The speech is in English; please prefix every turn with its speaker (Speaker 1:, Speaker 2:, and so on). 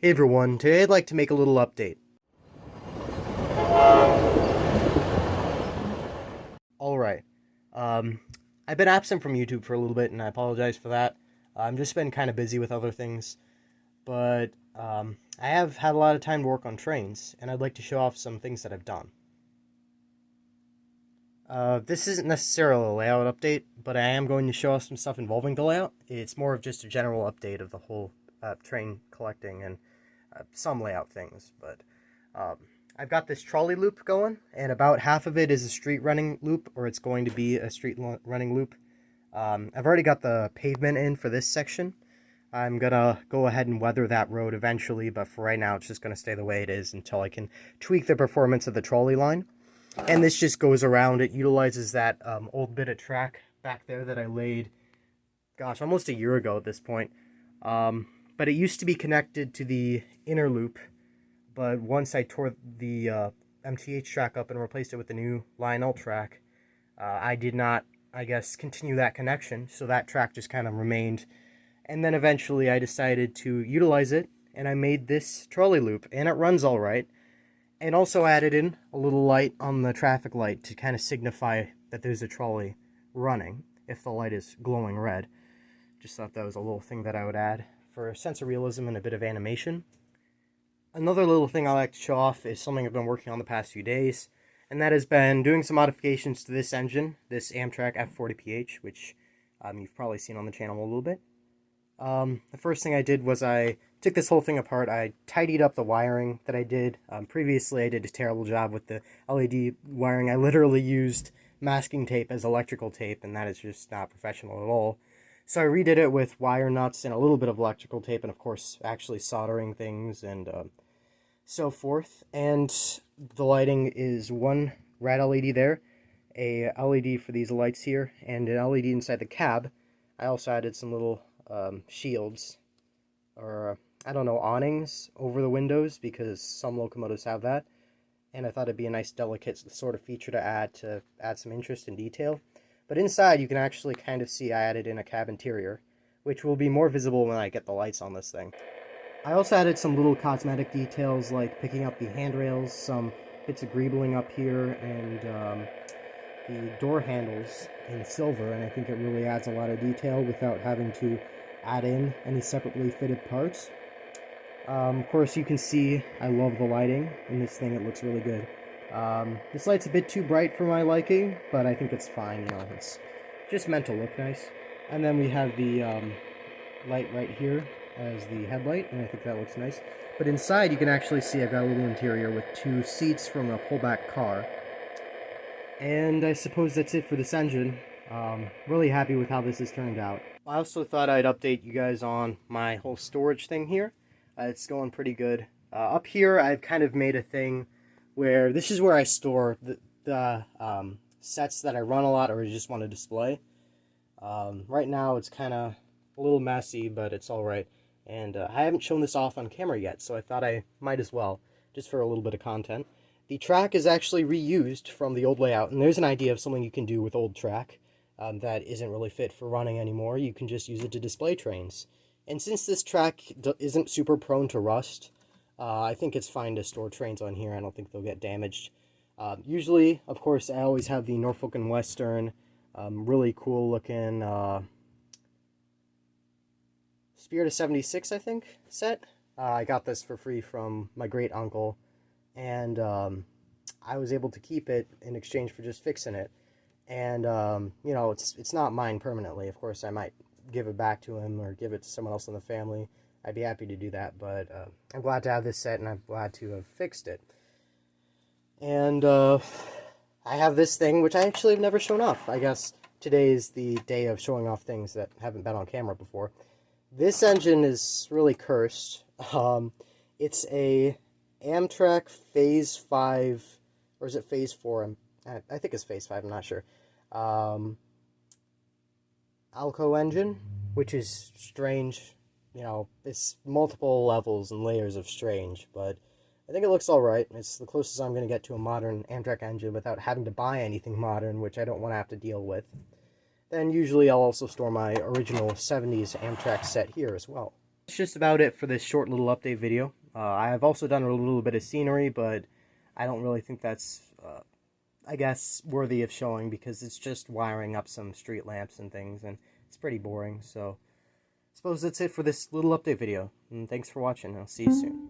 Speaker 1: Hey everyone, today I'd like to make a little update. Alright, I've been absent from YouTube for a little bit and I apologize for that. I've just been kind of busy with other things, but I have had a lot of time to work on trains and I'd like to show off some things that I've done. This isn't necessarily a layout update, but I am going to show off some stuff involving the layout. It's more of just a general update of the whole train collecting and some layout things, but I've got this trolley loop going, and about half of it is a street running loop, or it's going to be a street running loop. I've already got the pavement in for this section. I'm gonna go ahead and weather that road eventually, but for right now it's just gonna stay the way it is until I can tweak the performance of the trolley line. And this just goes around, it utilizes that old bit of track back there that I laid, gosh, almost a year ago at this point. But it used to be connected to the inner loop, but once I tore the MTH track up and replaced it with the new Lionel track, I did not, I guess, continue that connection, so that track just kind of remained. And then eventually I decided to utilize it, and I made this trolley loop, and it runs all right. And also added in a little light on the traffic light to kind of signify that there's a trolley running, if the light is glowing red. Just thought that was a little thing that I would add for a sense of realism and a bit of animation. Another little thing I like to show off is something I've been working on the past few days, and that has been doing some modifications to this engine, this Amtrak F40 PH, which you've probably seen on the channel a little bit. The first thing I did was I took this whole thing apart. I tidied up the wiring that I did. Previously, I did a terrible job with the LED wiring. I literally used masking tape as electrical tape, and that is just not professional at all. So I redid it with wire nuts and a little bit of electrical tape, and of course, actually soldering things and so forth. And the lighting is one red LED there, a LED for these lights here, and an LED inside the cab. I also added some little shields, or I don't know, awnings over the windows, because some locomotives have that, and I thought it'd be a nice delicate sort of feature to add some interest and detail. But inside you can actually kind of see I added in a cab interior, which will be more visible when I get the lights on this thing. I also added some little cosmetic details like picking up the handrails, some bits of greebling up here, and the door handles in silver, and I think it really adds a lot of detail without having to add in any separately fitted parts. Of course, you can see I love the lighting in this thing. It looks really good. This light's a bit too bright for my liking, but I think it's fine. You know, it's just meant to look nice. And then we have the light right here as the headlight, and I think that looks nice. But inside, you can actually see I've got a little interior with two seats from a pullback car. And I suppose that's it for this engine. Really happy with how this has turned out. I also thought I'd update you guys on my whole storage thing here. It's going pretty good. Up here, I've kind of made a thing where this is where I store the sets that I run a lot or just want to display. Right now, it's kind of a little messy, but it's all right. And I haven't shown this off on camera yet, so I thought I might as well, just for a little bit of content. The track is actually reused from the old layout, and there's an idea of something you can do with old track that isn't really fit for running anymore. You can just use it to display trains. And since this track isn't super prone to rust, I think it's fine to store trains on here. I don't think they'll get damaged. Usually, of course, I always have the Norfolk and Western, really cool looking Spirit of 76, I think, set. I got this for free from my great uncle, and I was able to keep it in exchange for just fixing it. And you know, it's not mine permanently. Of course, I might give it back to him or give it to someone else in the family. I'd be happy to do that, but I'm glad to have this set, and I'm glad to have fixed it. And I have this thing, which I actually have never shown off. I guess today is the day of showing off things that haven't been on camera before. This engine is really cursed. It's a Amtrak Phase 5, or is it Phase 4? I think it's Phase 5, I'm not sure. Alco engine, which is strange. You know, it's multiple levels and layers of strange, but I think it looks alright. It's the closest I'm going to get to a modern Amtrak engine without having to buy anything modern, which I don't want to have to deal with. Then usually I'll also store my original 70s Amtrak set here as well. That's just about it for this short little update video. I have also done a little bit of scenery, but I don't really think that's, I guess, worthy of showing because it's just wiring up some street lamps and things, and it's pretty boring. So, I suppose that's it for this little update video. And thanks for watching. I'll see you soon.